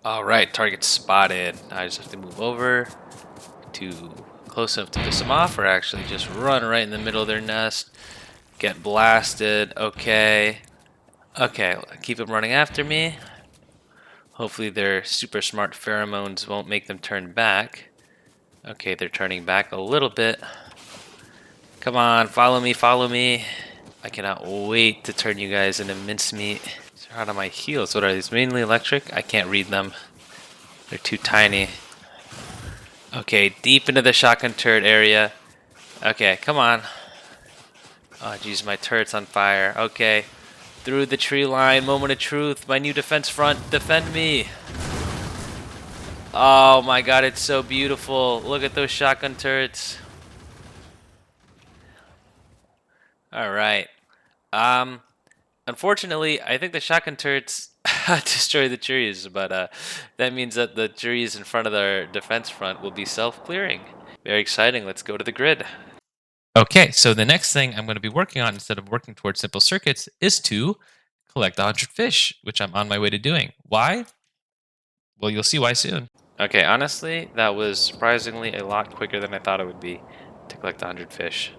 Alright, target spotted. I just have to move over to close enough to piss them off, or actually just run right in the middle of their nest. Get blasted. Okay. Okay, keep them running after me. Hopefully their super smart pheromones won't make them turn back. Okay, they're turning back a little bit. Come on, follow me, follow me. I cannot wait to turn you guys into mincemeat. They're out of my heels. What are these? Mainly electric? I can't read them. They're too tiny. Okay, deep into the shotgun turret area. Okay, come on. Oh, jeez, my turret's on fire. Okay, through the tree line. Moment of truth. My new defense front. Defend me. Oh my god, it's so beautiful. Look at those shotgun turrets. Alright. Unfortunately, I think the shotgun turrets destroy the trees, but that means that the trees in front of their defense front will be self-clearing. Very exciting. Let's go to the grid. Okay, so the next thing I'm going to be working on, instead of working towards simple circuits, is to collect 100 fish, which I'm on my way to doing. Why? Well, you'll see why soon. Okay, honestly, that was surprisingly a lot quicker than I thought it would be to collect 100 fish.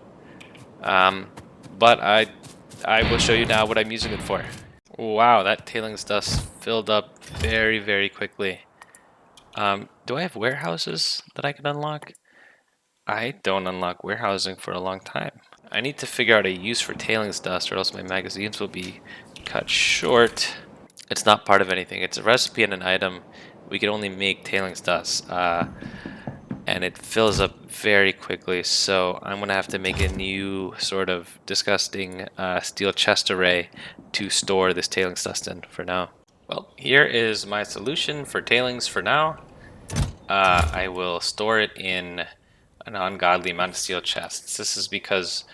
But I will show you now what I'm using it for. Wow, that tailings dust filled up very, very quickly. Do I have warehouses that I can unlock? I don't unlock warehousing for a long time. I need to figure out a use for tailings dust, or else my magazines will be cut short. It's not part of anything. It's a recipe and an item. We can only make tailings dust, and it fills up very quickly. So I'm gonna have to make a new sort of disgusting steel chest array to store this tailings dust in for now. Well, here is my solution for tailings for now. I will store it in an ungodly amount of steel chests. This is because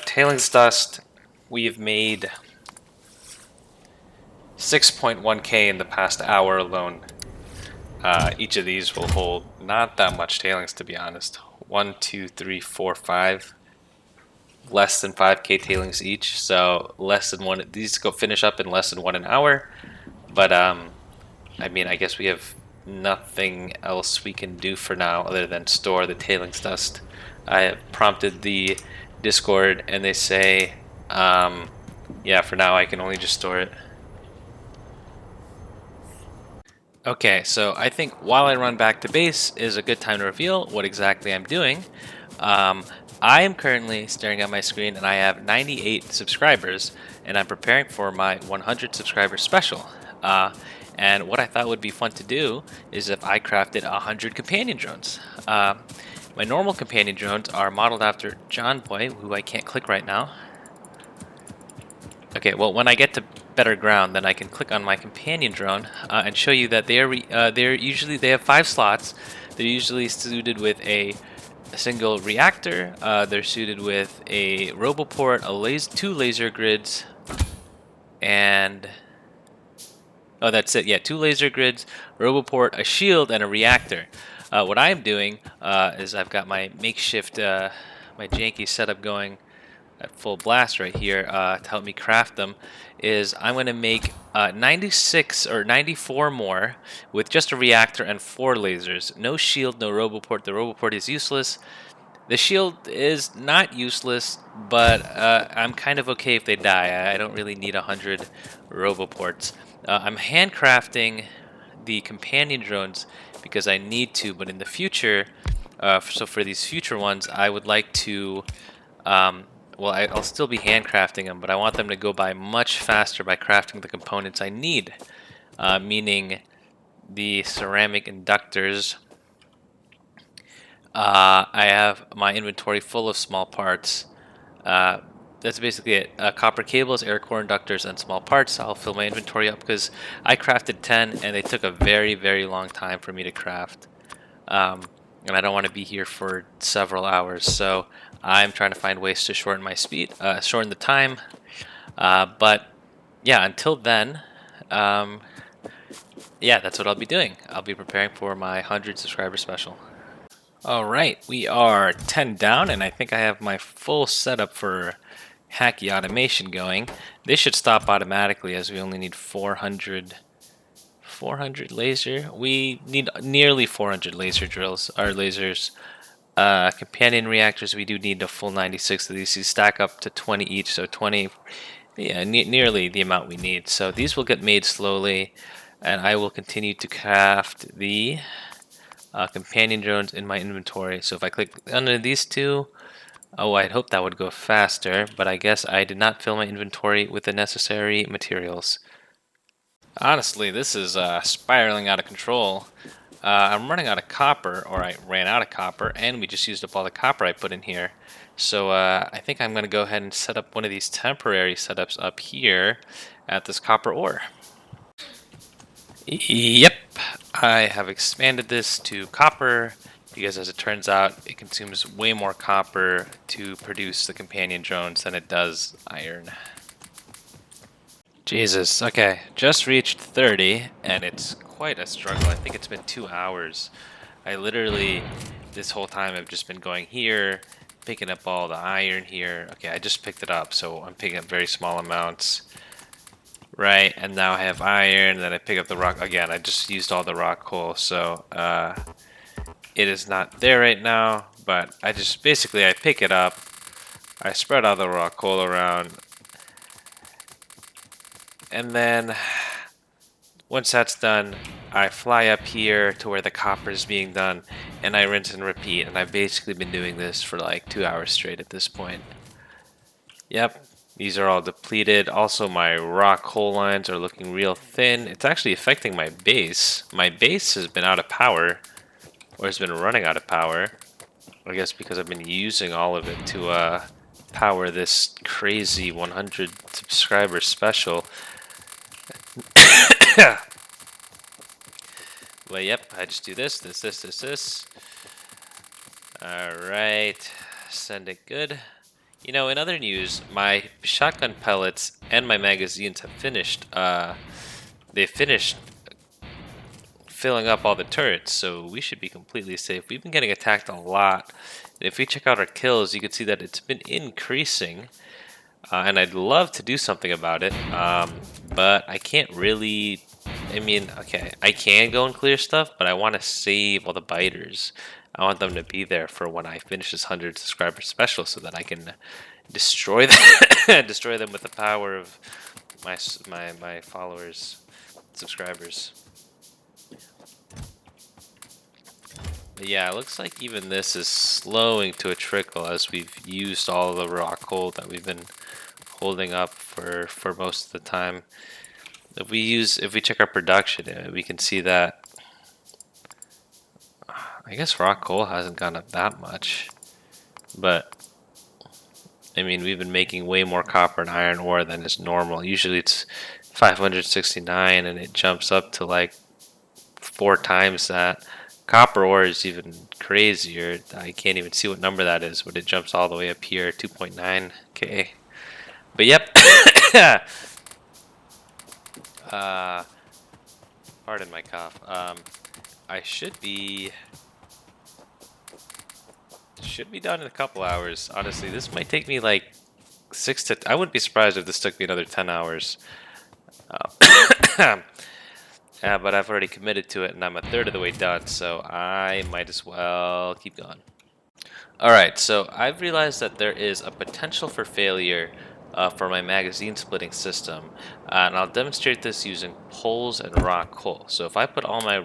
tailings dust, we've made 6.1k in the past hour alone. Each of these will hold not that much tailings, to be honest. 1, 2, 3, 4, 5. Less than 5k tailings each, so less than one. These go finish up in less than 1 hour. But I mean, I guess we have nothing else we can do for now other than store the tailings dust. I have prompted the Discord, and they say, yeah, for now I can only just store it. Okay, so I think while I run back to base is a good time to reveal what exactly I'm doing. I am currently staring at my screen and I have 98 subscribers, and I'm preparing for my 100 subscriber special. And what I thought would be fun to do is if I crafted 100 companion drones. My normal companion drones are modeled after John Boy, who I can't click right now. Okay, well, when I get to better ground, then I can click on my companion drone and show you that they have 5 slots. They're usually suited with a single reactor. They're suited with a roboport, 2 laser grids, and oh, that's it. Yeah, 2 laser grids, roboport, a shield, and a reactor. What I'm doing is I've got my makeshift, my janky setup going at full blast right here to help me craft them. Is I'm going to make 96 or 94 more with just a reactor and 4 lasers. No shield, no roboport. The roboport is useless. The shield is not useless, but I'm kind of okay if they die. I don't really need 100 roboports. I'm handcrafting the companion drones because I need to, but in the future, so for these future ones, I would like to, well, I'll still be handcrafting them, but I want them to go by much faster by crafting the components I need, meaning the ceramic inductors. I have my inventory full of small parts. That's basically it. Copper cables, air core inductors, and small parts. I'll fill my inventory up because I crafted 10 and they took a very, very long time for me to craft. And I don't want to be here for several hours, so I'm trying to find ways to shorten my speed, shorten the time. But yeah, until then, yeah, that's what I'll be doing. I'll be preparing for my 100 subscriber special. Alright, we are 10 down, and I think I have my full setup for hacky automation going. This should stop automatically as we only need 400 400 laser. We need nearly 400 laser drills, or lasers. Companion reactors, we do need a full 96 of these. These stack up to 20 each, so 20, yeah, nearly the amount we need. So these will get made slowly, and I will continue to craft the companion drones in my inventory. So if I click under these two, oh, I'd hope that would go faster, but I guess I did not fill my inventory with the necessary materials. Honestly, this is spiraling out of control. I'm running out of copper, or I ran out of copper, and we just used up all the copper I put in here. So I think I'm going to go ahead and set up one of these temporary setups up here at this copper ore. Yep, I have expanded this to copper because, as it turns out, it consumes way more copper to produce the companion drones than it does iron. Jesus, okay, just reached 30, and it's quite a struggle. I think it's been 2 hours. I literally, this whole time, I've just been going here, picking up all the iron here. Okay, I just picked it up, so I'm picking up very small amounts. Right, and now I have iron, and then I pick up the rock. Again, I just used all the rock coal, so it is not there right now, but I just, basically, I pick it up, I spread all the rock coal around, and then once that's done, I fly up here to where the copper is being done, and I rinse and repeat, and I've basically been doing this for like 2 hours straight at this point. Yep, these are all depleted. Also, my rock coal lines are looking real thin. It's actually affecting my base. My base has been out of power, or has been running out of power. I guess because I've been using all of it to power this crazy 100 subscriber special. Well, yep, I just do this. Alright, send it good. You know, in other news, my shotgun pellets and my magazines have finished. They finished filling up all the turrets, so we should be completely safe. We've been getting attacked a lot. And if we check out our kills, you can see that it's been increasing. And I'd love to do something about it, but I can't really. I mean, okay, I can go and clear stuff, but I want to save all the biters. I want them to be there for when I finish this 100 subscriber special, so that I can destroy them, destroy them with the power of my followers, subscribers. But yeah, it looks like even this is slowing to a trickle as we've used all of the rock coal that we've been holding up for most of the time. If we check our production, we can see that I guess rock coal hasn't gone up that much, but I mean, we've been making way more copper and iron ore than is normal. Usually it's 569 and it jumps up to like 4 times that. Copper ore is even crazier. I can't even see what number that is, but it jumps all the way up here, 2.9k. But yep. Pardon my cough. I should be done in a couple hours. Honestly, this might take me like 6 to. I wouldn't be surprised if this took me another 10 hours. Yeah, but I've already committed to it, and I'm a third of the way done, so I might as well keep going. Alright, so I've realized that there is a potential for failure for my magazine splitting system, and I'll demonstrate this using poles and rock coal. So if I put all my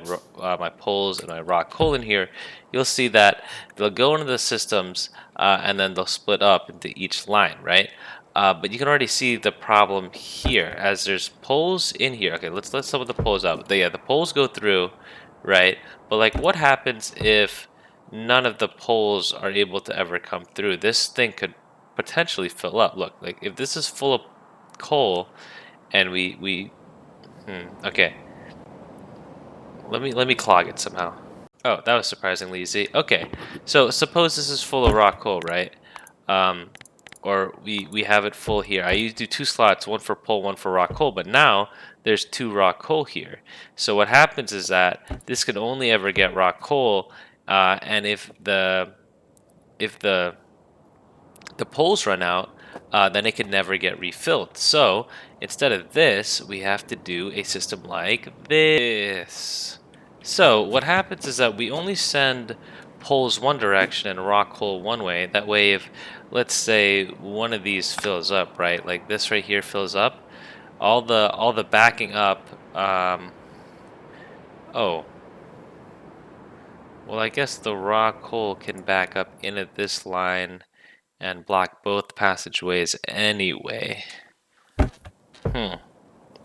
my poles and my rock coal in here, you'll see that they'll go into the systems and then they'll split up into each line, right? But you can already see the problem here, as there's poles in here. Okay, let's let some of the poles out. Yeah, the poles go through, right? But like, what happens if none of the poles are able to ever come through? This thing could potentially fill up. Look, like if this is full of coal, and okay, let me clog it somehow. Oh, that was surprisingly easy. Okay, so suppose this is full of rock coal, right? Or we have it full here. I used to do 2 slots, one for pole, one for rock coal, but now there's 2 rock coal here. So what happens is that this can only ever get rock coal, and if the poles run out, then it can never get refilled. So instead of this, we have to do a system like this. So what happens is that we only send poles one direction and rock hole one way. That way, if let's say one of these fills up, right, like this right here fills up, all the backing up. Oh, well, I guess the rock hole can back up into this line and block both passageways anyway.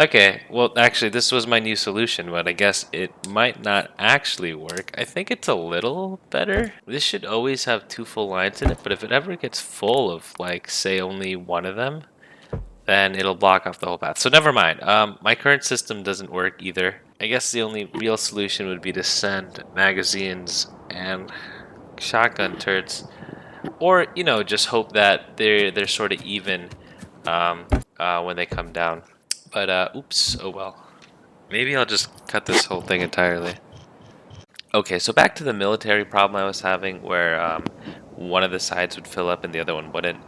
Okay, well, actually, this was my new solution, but I guess it might not actually work. I think it's a little better. This should always have two full lines in it, but if it ever gets full of, like, say, only one of them, then it'll block off the whole path. So never mind. My current system doesn't work either. I guess the only real solution would be to send magazines and shotgun turrets, or just hope that they're sort of even when they come down. But oops, oh well. Maybe I'll just cut this whole thing entirely. Okay, so back to the military problem I was having, where one of the sides would fill up and the other one wouldn't.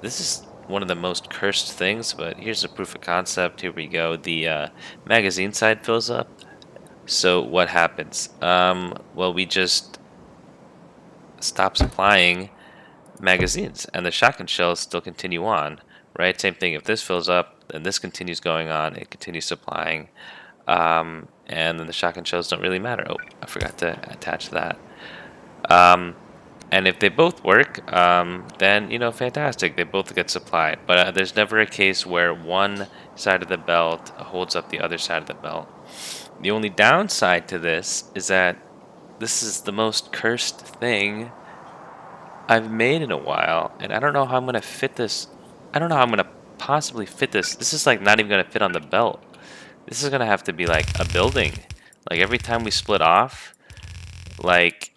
This is one of the most cursed things, but here's a proof of concept. Here we go. The magazine side fills up. So what happens? Well, we just stop supplying magazines, and the shotgun shells still continue on, right? Same thing. If this fills up, then this continues going on. It continues supplying, and then the shotgun shells don't really matter. Oh, I forgot to attach that. And if they both work, then fantastic. They both get supplied. But there's never a case where one side of the belt holds up the other side of the belt. The only downside to this is that this is the most cursed thing I've made in a while, and I don't know how I'm gonna fit this. I don't know how I'm gonna possibly fit this. This is like not even gonna fit on the belt. This is gonna have to be like a building. Like every time we split off, like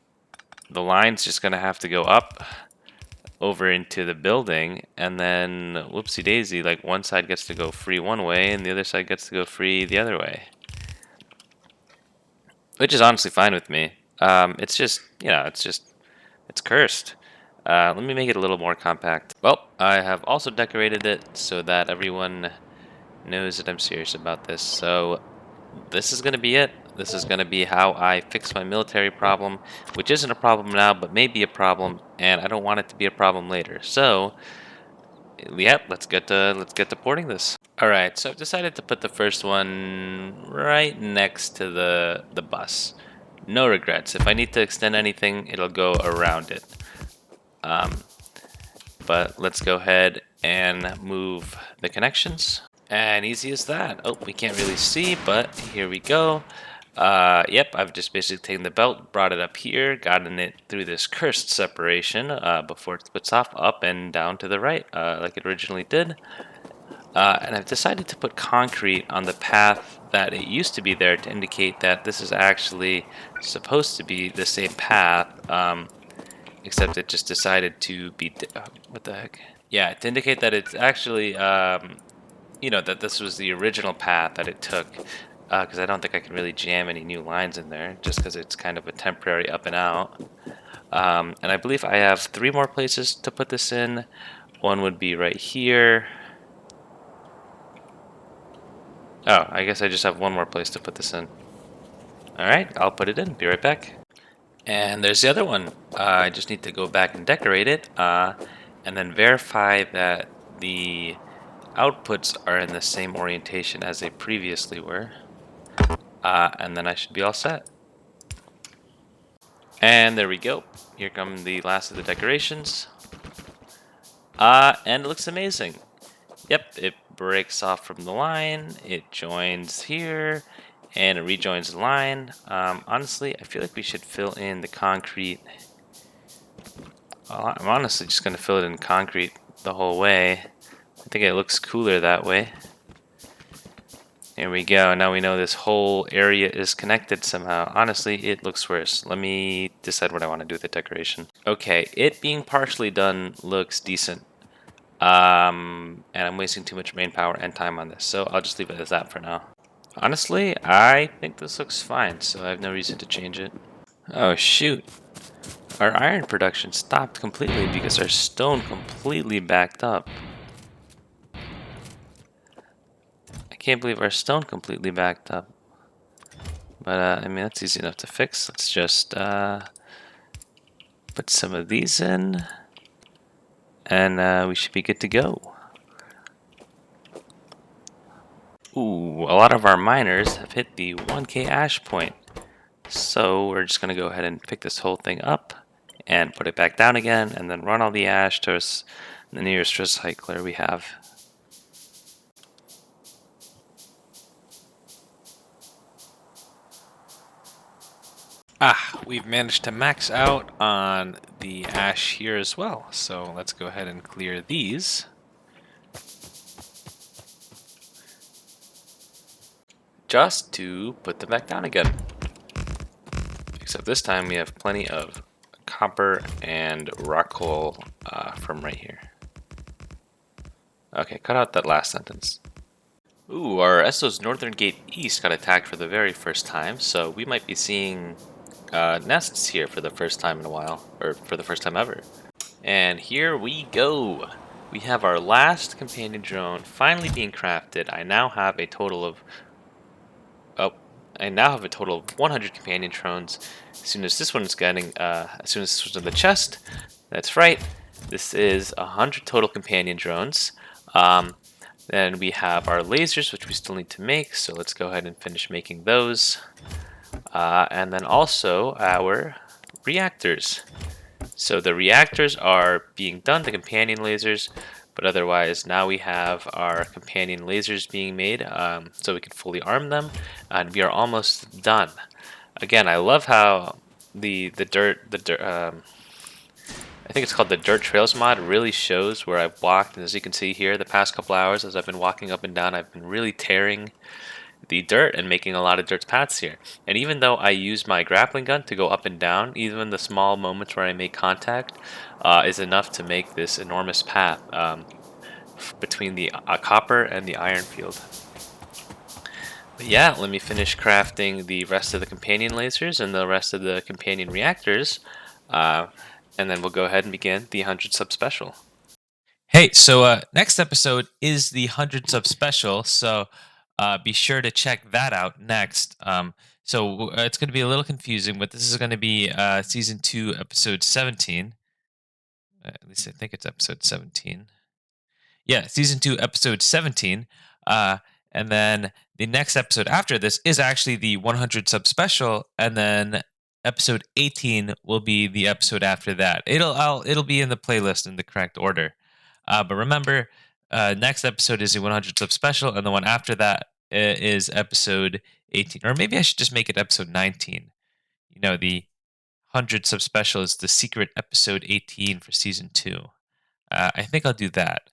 the line's just gonna have to go up over into the building, and then whoopsie daisy, like one side gets to go free one way and the other side gets to go free the other way. Which is honestly fine with me. It's just, it's cursed. Let me make it a little more compact. Well, I have also decorated it so that everyone knows that I'm serious about this. So this is going to be it. This is going to be how I fix my military problem, which isn't a problem now, but may be a problem, and I don't want it to be a problem later. So, yep, let's get to porting this. All right, so I've decided to put the first one right next to the bus. No regrets. If I need to extend anything, it'll go around it. But let's go ahead and move the connections. And easy as that. Oh, we can't really see, but here we go. Yep, I've just basically taken the belt, brought it up here, gotten it through this cursed separation before it splits off up and down to the right, like it originally did. And I've decided to put concrete on the path that it used to be there to indicate that this is actually supposed to be the same path, except it just decided to be... what the heck? Yeah, to indicate that it's actually... that this was the original path that it took, because I don't think I can really jam any new lines in there, just because it's kind of a temporary up and out. And I believe I have 3 more places to put this in. One would be right here. Oh, I guess I just have 1 more place to put this in. Alright, I'll put it in. Be right back. And there's the other one. I just need to go back and decorate it, and then verify that the outputs are in the same orientation as they previously were, and then I should be all set. And there we go. Here come the last of the decorations, and it looks amazing. Yep, it breaks off from the line, it joins here, and it rejoins the line. Honestly, I feel like we should fill in the concrete. I'm honestly just going to fill it in concrete the whole way. I think it looks cooler that way. Here we go. Now we know this whole area is connected somehow. Honestly, it looks worse. Let me decide what I want to do with the decoration. Okay, it being partially done looks decent. And I'm wasting too much main power and time on this, so I'll just leave it as that for now. Honestly, I think this looks fine, so I have no reason to change it. Oh, shoot. Our iron production stopped completely because our stone completely backed up. I can't believe our stone completely backed up. But, I mean, that's easy enough to fix. Let's just put some of these in, and we should be good to go. Ooh, a lot of our miners have hit the 1K ash point. So we're just going to go ahead and pick this whole thing up and put it back down again, and then run all the ash to the nearest recycler we have. We've managed to max out on the ash here as well. So let's go ahead and clear these. Just to put them back down again. Except this time we have plenty of copper and rock coal from right here. Okay, cut out that last sentence. Ooh, our Esso's Northern Gate East got attacked for the very first time, so we might be seeing nests here for the first time in a while, or for the first time ever. And here we go! We have our last companion drone finally being crafted. I now have a total of 100 companion drones. As soon as this one's in the chest, that's right. This is 100 total companion drones. Then we have our lasers, which we still need to make. So let's go ahead and finish making those. And then also our reactors. So the reactors are being done, the companion lasers, but otherwise now we have our companion lasers being made, so we can fully arm them, and we are almost done. Again, I love how the dirt, I think it's called the Dirt Trails mod, really shows where I've walked. And as you can see here, the past couple hours as I've been walking up and down, I've been really tearing the dirt and making a lot of dirt paths here. And even though I use my grappling gun to go up and down, even the small moments where I make contact is enough to make this enormous path between the copper and the iron field. But yeah, let me finish crafting the rest of the companion lasers and the rest of the companion reactors, and then we'll go ahead and begin the 100 sub special. Hey, so next episode is the 100 sub special, so be sure to check that out next. So it's going to be a little confusing, but this is going to be season 2, episode 17. At least I think it's episode 17. Yeah, season 2, episode 17. And then the next episode after this is actually the 100 sub special, and then episode 18 will be the episode after that. It'll be in the playlist in the correct order. But remember, next episode is the 100 sub special, and the one after that is episode 18. Or maybe I should just make it episode 19. You know, the 100 sub special is the secret episode 18 for season 2. I think I'll do that.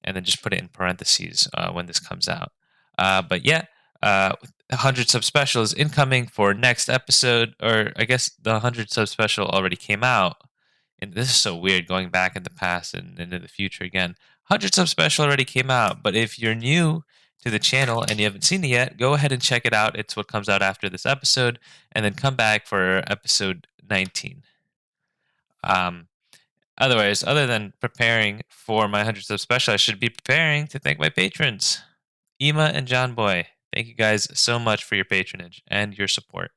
And then just put it in parentheses when this comes out. But yeah, 100 sub special is incoming for next episode, or I guess the 100 sub special already came out. And this is so weird going back in the past and into the future again. 100 sub special already came out, but if you're new to the channel and you haven't seen it yet, go ahead and check it out. It's what comes out after this episode, and then come back for episode 19. Otherwise, other than preparing for my 100 sub special, I should be preparing to thank my patrons, Ema and John Boy. Thank you guys so much for your patronage and your support.